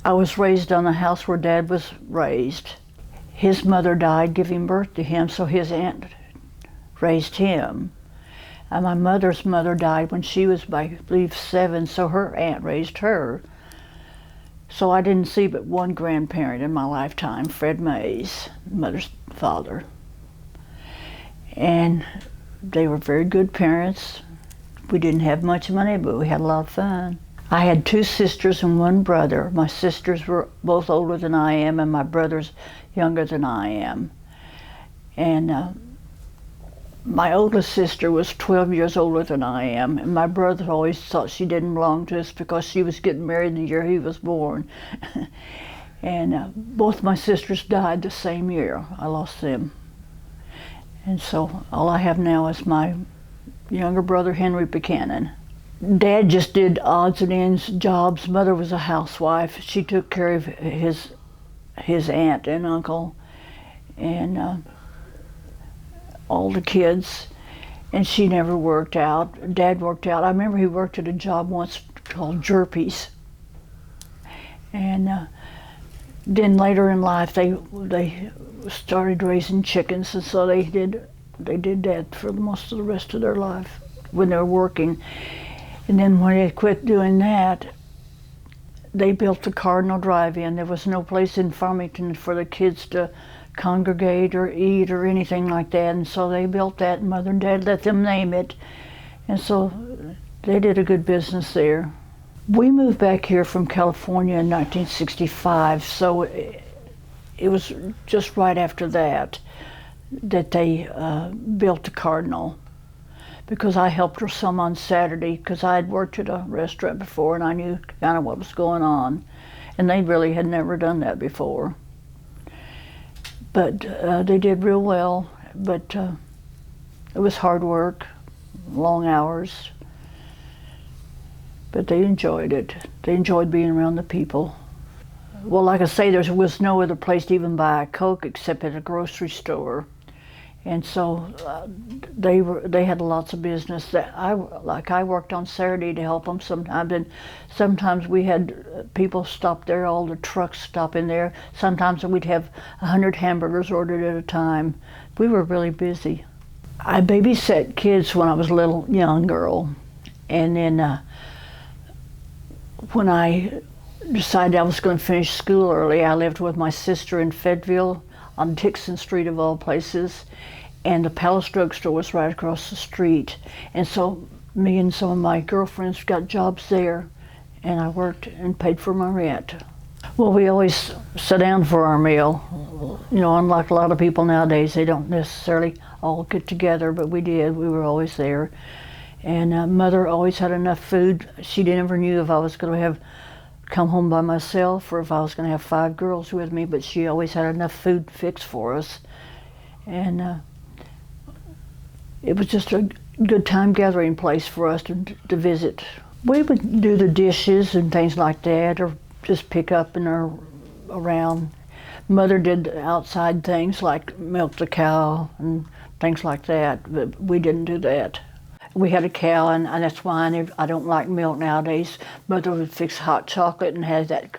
I was raised on the house where Dad was raised. His mother died giving birth to him, so his aunt raised him. And my mother's mother died when she was, I believe, 7, so her aunt raised her. So I didn't see but one grandparent in my lifetime, Fred Mays, mother's father. And they were very good parents. We didn't have much money, but we had a lot of fun. I had 2 sisters and 1 brother. My sisters were both older than I am, and my brother's younger than I am. And my oldest sister was 12 years older than I am, and my brother always thought she didn't belong to us because she was getting married the year he was born. And both my sisters died the same year. I lost them. And so all I have now is my younger brother, Henry Buchanan. Dad just did odds and ends jobs. Mother was a housewife. She took care of his aunt and uncle and all the kids, and she never worked out. Dad worked out. I remember he worked at a job once called Jerpies. And then later in life they started raising chickens, and so they did that for most of the rest of their life when they were working. And then when they quit doing that, they built the Cardinal Drive-In. There was no place in Farmington for the kids to congregate or eat or anything like that, and so they built that, and Mother and Dad let them name it. And so they did a good business there. We moved back here from California in 1965, so it was just right after that they built the Cardinal, because I helped her some on Saturday because I had worked at a restaurant before and I knew kind of what was going on, and they really had never done that before. But they did real well, but it was hard work, long hours, but they enjoyed it. They enjoyed being around the people. Well, like I say, there was no other place to even buy a Coke except at a grocery store. And so they had lots of business. That I worked on Saturday to help them sometimes, and sometimes we had people stop there, all the trucks stop in there. Sometimes we'd have 100 hamburgers ordered at a time. We were really busy. I babysat kids when I was a little young girl, and then when I decided I was going to finish school early, I lived with my sister in Fayetteville on Dixon Street of all places, and the Palace Drug Store was right across the street. And so me and some of my girlfriends got jobs there, and I worked and paid for my rent. Well, we always sat down for our meal. You know, unlike a lot of people nowadays, they don't necessarily all get together, but we did. We were always there. And Mother always had enough food. She never knew if I was going to come home by myself or if I was going to have 5 girls with me, but she always had enough food fixed for us. And it was just a good time gathering place for us to visit. We would do the dishes and things like that, or just pick up and around. Mother did outside things like milk the cow and things like that, but we didn't do that. We had a cow, and that's why I don't like milk nowadays. Mother would fix hot chocolate and have that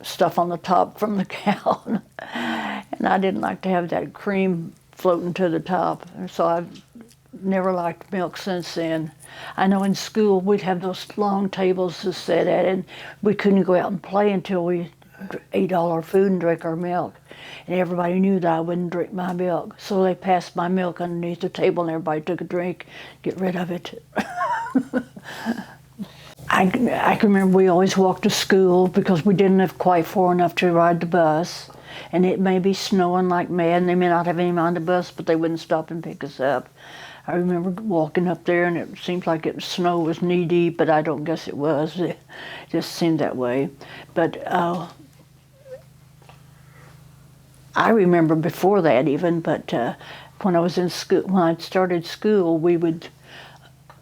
stuff on the top from the cow. And I didn't like to have that cream floating to the top. So I've never liked milk since then. I know in school we'd have those long tables to sit at, and we couldn't go out and play until we ate all our food and drank our milk. And everybody knew that I wouldn't drink my milk. So they passed my milk underneath the table and everybody took a drink, get rid of it. I can remember we always walked to school because we didn't live quite far enough to ride the bus. And it may be snowing like mad, and they may not have any on the bus, but they wouldn't stop and pick us up. I remember walking up there, and it seemed like snow was knee-deep, but I don't guess it was. It just seemed that way. But I remember before that even, but when I was in school, when I started school, we would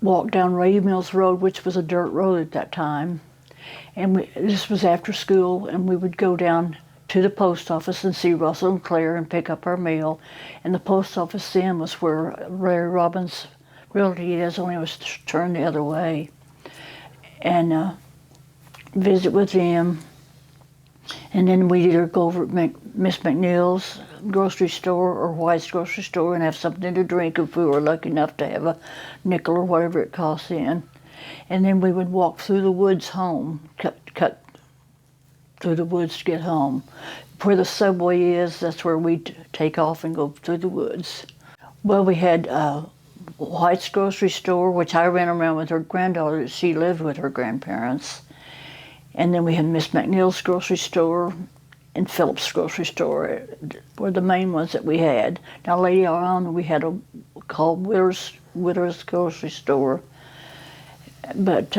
walk down Ray Mills Road, which was a dirt road at that time. And this was after school, and we would go down to the post office and see Russell and Claire and pick up our mail. And the post office then was where Ray Robbins' realty is, only it was turned the other way. And visit with them. And then we'd either go over to Miss McNeil's grocery store or White's grocery store and have something to drink if we were lucky enough to have a nickel or whatever it cost then. And then we would walk through the woods home, cut through the woods to get home. Where the subway is, that's where we'd take off and go through the woods. Well, we had White's grocery store, which I ran around with her granddaughter. She lived with her grandparents. And then we had Miss McNeil's grocery store and Phillips grocery store were the main ones that we had. Now later on we had a called Witter's grocery store. But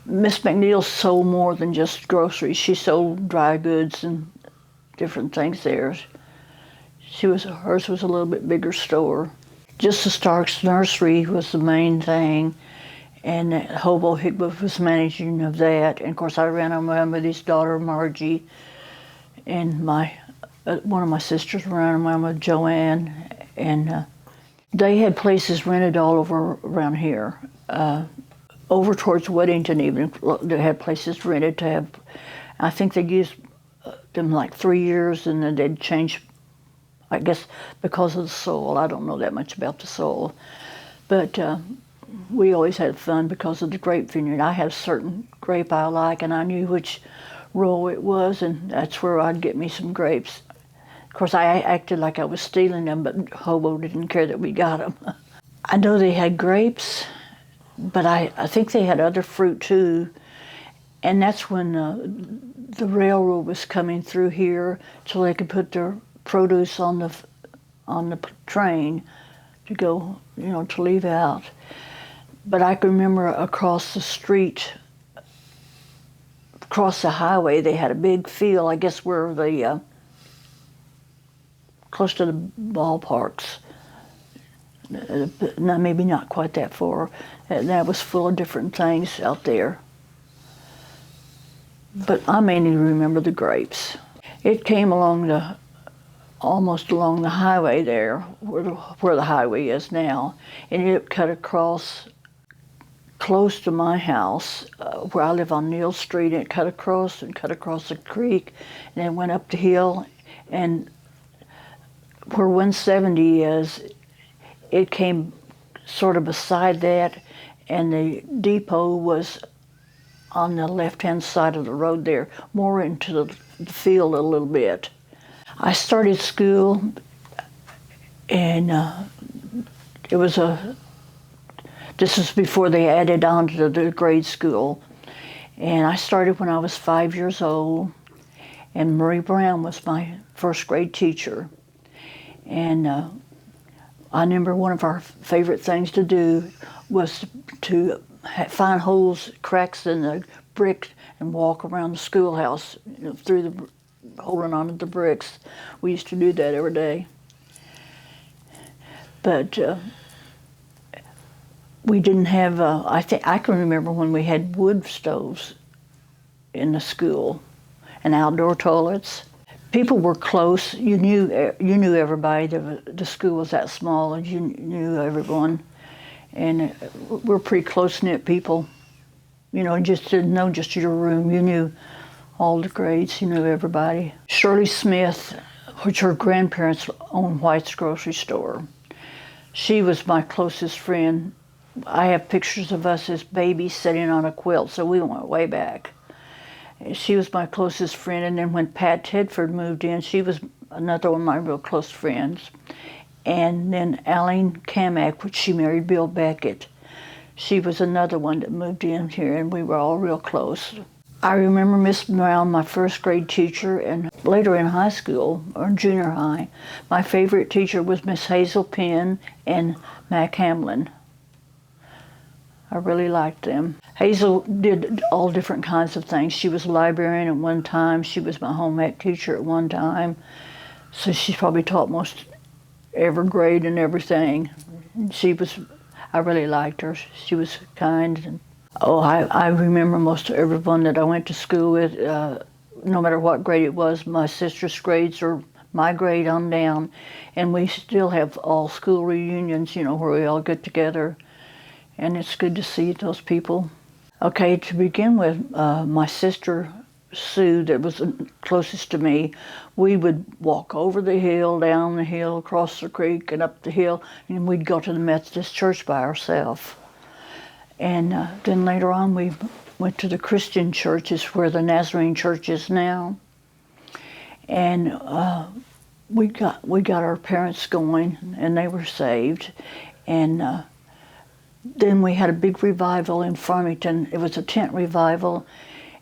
Miss McNeil sold more than just groceries. She sold dry goods and different things there. Hers was a little bit bigger store. Just the Stark's nursery was the main thing. And Hobo Higwood was managing of that. And of course I ran around with his daughter Margie, and one of my sisters ran around with Joanne, and they had places rented all over around here. Over towards Weddington even, they had places rented to have, I think they used them like 3 years and then they'd change, I guess because of the soil. I don't know that much about the soil. But we always had fun because of the grape vineyard. I had a certain grape I like, and I knew which row it was, and that's where I'd get me some grapes. Of course, I acted like I was stealing them, but Hobo didn't care that we got them. I know they had grapes, but I think they had other fruit too, and that's when the railroad was coming through here, so they could put their produce on the train to go, to leave out. But I can remember across the street, across the highway, they had a big field, I guess where the, close to the ballparks. No, maybe not quite that far. And that was full of different things out there. But I mainly remember the grapes. It came almost along the highway there, where the highway is now, and it cut across close to my house, where I live on Neal Street, and it cut across the creek, and then went up the hill, and where 170 is, it came sort of beside that, and the depot was on the left-hand side of the road there, more into the field a little bit. I started school, and this was before they added on to the grade school. And I started when I was 5 years old, and Murray Brown was my first grade teacher. And I remember one of our favorite things to do was to find holes, cracks in the brick, and walk around the schoolhouse holding onto the bricks. We used to do that every day. But we didn't have, I can remember when we had wood stoves in the school and outdoor toilets. People were close. You knew everybody. The school was that small, and you knew everyone. And we're pretty close-knit people. Just didn't know just your room. You knew all the grades. You knew everybody. Shirley Smith, which her grandparents owned White's grocery store. She was my closest friend. I have pictures of us as babies sitting on a quilt, so we went way back. She was my closest friend, and then when Pat Tedford moved in, she was another one of my real close friends. And then Aline Kamak, which she married Bill Beckett. She was another one that moved in here, and we were all real close. I remember Miss Brown, my first grade teacher, and later in high school, or junior high, my favorite teacher was Miss Hazel Penn and Mac Hamlin. I really liked them. Hazel did all different kinds of things. She was a librarian at one time. She was my home ec teacher at one time. So she probably taught most every grade and everything. I really liked her. She was kind. And, I remember most of everyone that I went to school with, no matter what grade it was. My sister's grades or my grade on down. And we still have all school reunions, where we all get together. And it's good to see those people. Okay, to begin with, my sister Sue, that was closest to me, we would walk over the hill, down the hill, across the creek, and up the hill, and we'd go to the Methodist church by ourselves. And then later on, we went to the Christian churches where the Nazarene church is now. And we got our parents going, and they were saved. And then we had a big revival in Farmington. It was a tent revival,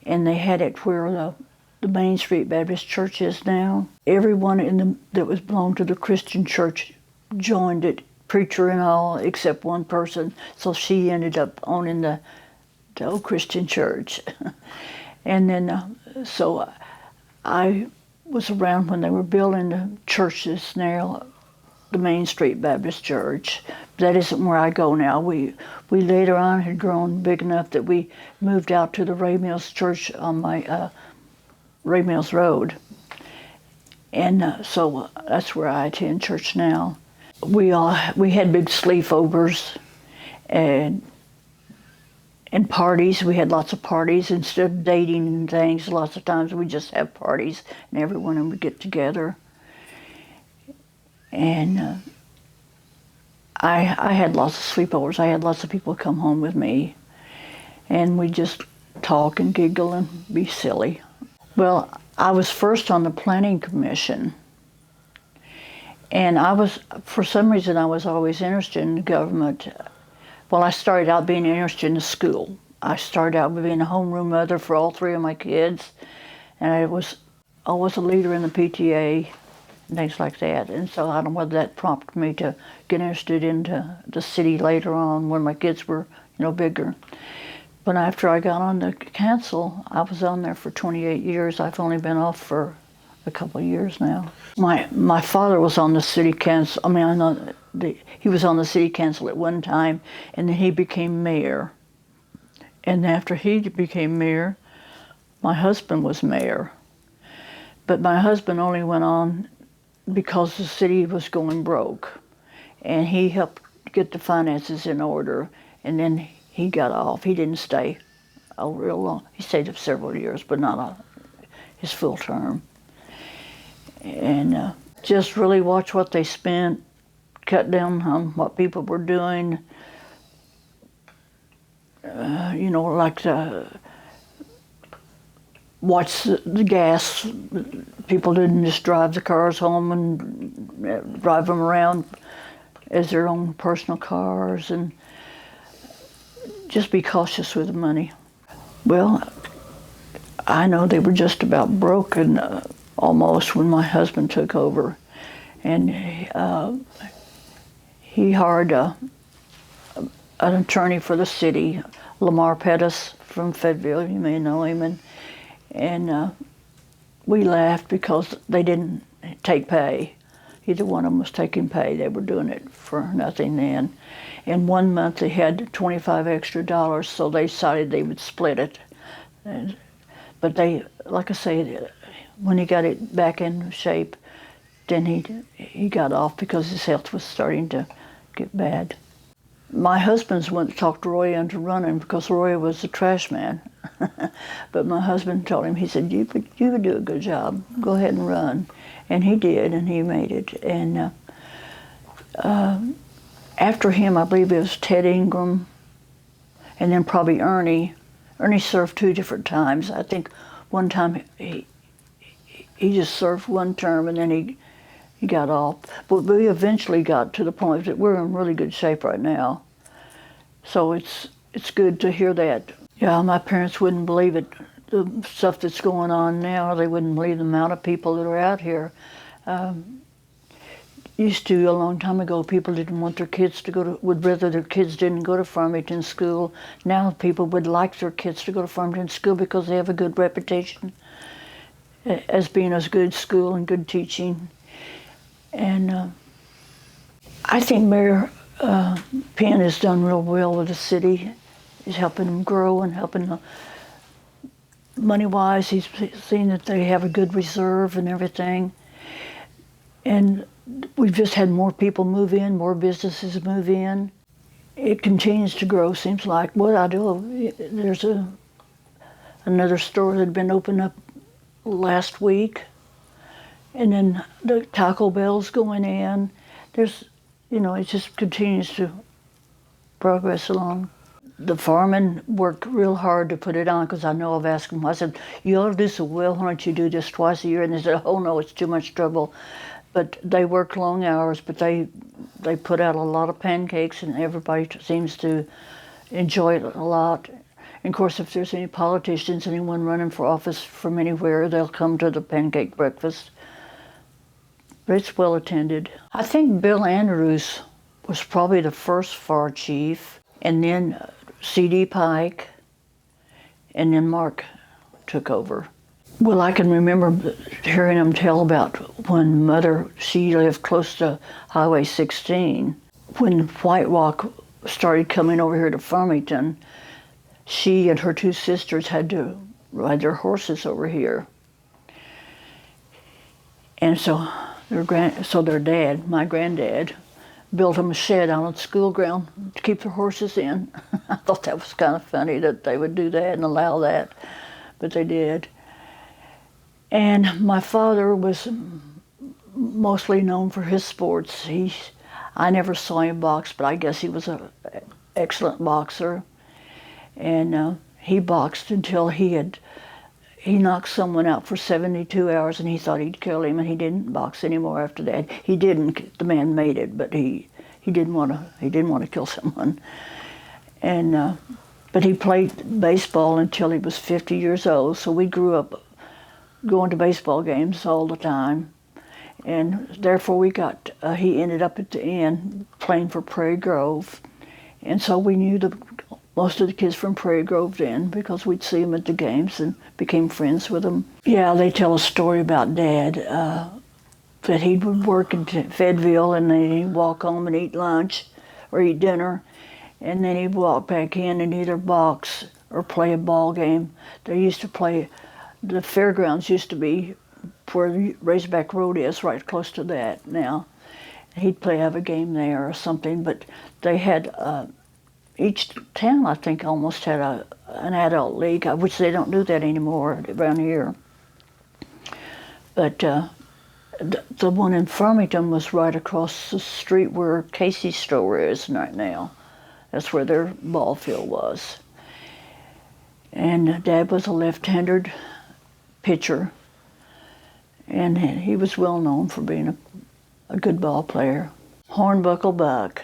and they had it where the Main Street Baptist Church is now. Everyone that was belonged to the Christian church joined it, preacher and all, except one person. So she ended up owning the old Christian church. And then, so I was around when they were building the churches now, the Main Street Baptist Church. That isn't where I go now. We later on had grown big enough that we moved out to the Ray Mills Church on my Ray Mills Road. And so that's where I attend church now. We had big sleepovers and parties. We had lots of parties. Instead of dating and things, lots of times we just have parties and everyone would get together. And I had lots of sleepovers. I had lots of people come home with me, and we just talk and giggle and be silly. Well, I was first on the planning commission, and for some reason I was always interested in government. Well, I started out being interested in the school. I started out being a homeroom mother for all three of my kids, and I was always a leader in the PTA. Things like that. And so I don't know whether that prompted me to get interested into the city later on when my kids were, bigger. But after I got on the council, I was on there for 28 years. I've only been off for a couple of years now. My father was on the city council. He was on the city council at one time, and then he became mayor. And after he became mayor, my husband was mayor. But my husband only went on because the city was going broke, and he helped get the finances in order, and then he got off. He didn't stay real long. He stayed several years, but not his full term. And just really watch what they spent, cut down on what people were doing, like watch the gas. People didn't just drive the cars home and drive them around as their own personal cars, and just be cautious with the money. Well, I know they were just about broken almost when my husband took over, and he hired an attorney for the city, Lamar Pettis from Fayetteville. You may know him, and we laughed because they didn't take pay. Either one of them was taking pay. They were doing it for nothing then. And 1 month they had $25 extra, so they decided they would split it. But they, like I say, when he got it back in shape, then he got off because his health was starting to get bad. My husband's went to talk to Roy into running because Roy was the trash man. But my husband told him, he said, you could do a good job. Go ahead and run. And he did, and he made it. And after him, I believe it was Ted Ingram, and then probably Ernie. Ernie served 2 different times. I think one time he just served 1 term, and then he got off. But we eventually got to the point that we're in really good shape right now. So it's good to hear that. Yeah, my parents wouldn't believe it. The stuff that's going on now, they wouldn't believe the amount of people that are out here. Used to, a long time ago, people didn't want their kids to would rather their kids didn't go to Farmington school. Now people would like their kids to go to Farmington school because they have a good reputation as being a good school and good teaching. And I think Mayor Penn has done real well with the city. He's helping them grow and helping them money-wise. He's seen that they have a good reserve and everything. And we've just had more people move in, more businesses move in. It continues to grow, seems like. What I do, there's a another store that had been opened up last week. And then the Taco Bell's going in. There's, it just continues to progress along. The foreman worked real hard to put it on because I know I've asked them. I said, "You ought to do so well. Why don't you do this twice a year?" And they said, "Oh no, it's too much trouble." But they work long hours, but they put out a lot of pancakes, and everybody seems to enjoy it a lot. And of course, if there's any politicians, anyone running for office from anywhere, they'll come to the pancake breakfast. But it's well attended. I think Bill Andrews was probably the first fire chief, and then C.D. Pike, and then Mark took over. Well, I can remember hearing him tell about when Mother, she lived close to Highway 16. When White Rock started coming over here to Farmington, she and her two sisters had to ride their horses over here. And so their dad, my granddad, built them a shed out on the school ground to keep their horses in. I thought that was kind of funny that they would do that and allow that, but they did. And my father was mostly known for his sports. I never saw him box, but I guess he was an excellent boxer. And he boxed until he knocked someone out for 72 hours, and he thought he'd kill him, and he didn't box anymore after that. He didn't. The man made it, but he didn't want to kill someone. And but he played baseball until he was 50 years old. So we grew up going to baseball games all the time, and therefore he ended up at the end playing for Prairie Grove, and so we knew most of the kids from Prairie Grove then because we'd see them at the games and became friends with them. Yeah, they tell a story about Dad, that he would work in Fayetteville and then he'd walk home and eat lunch or eat dinner, and then he'd walk back in and either box or play a ball game. They used to play, the fairgrounds used to be where Razorback Road is, right close to that now. He'd have a game there or something, but they had, each town, I think, almost had an adult league, which they don't do that anymore around here. But the one in Farmington was right across the street where Casey's store is right now. That's where their ball field was. And Dad was a left-handed pitcher, and he was well known for being a good ball player. Hornbuckle Buck.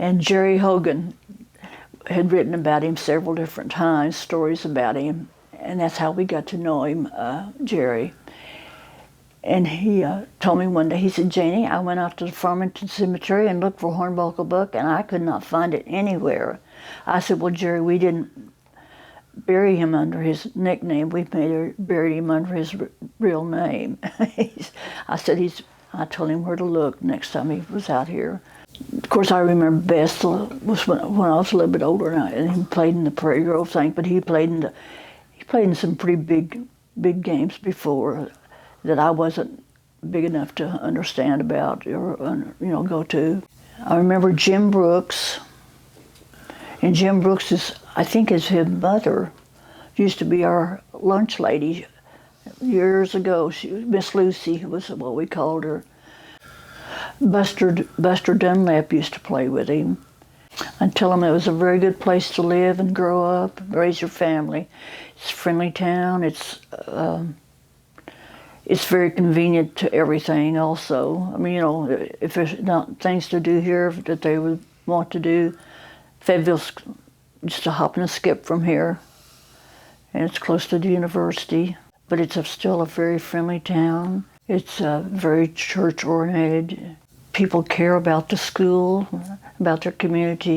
And Jerry Hogan had written about him several different times, stories about him, and that's how we got to know him, Jerry. And he told me one day, he said, "Janie, I went out to the Farmington Cemetery and looked for Hornbuckle Buck, and I could not find it anywhere." I said, "Well, Jerry, we didn't bury him under his nickname. We buried him under his real name." I told him where to look next time he was out here. Of course, I remember best was when I was a little bit older, and he played in the Prairie Grove thing. But he played in some pretty big games before that I wasn't big enough to understand about or go to. I remember Jim Brooks, and Jim Brooks I think his mother used to be our lunch lady years ago. Miss Lucy was what we called her. Buster Dunlap used to play with him. I tell him it was a very good place to live and grow up, raise your family. It's a friendly town. It's very convenient to everything also. I mean, if there's not things to do here that they would want to do, Fayetteville's just a hop and a skip from here. And it's close to the university, but it's still a very friendly town. It's very church-oriented. People care about the school, about their community.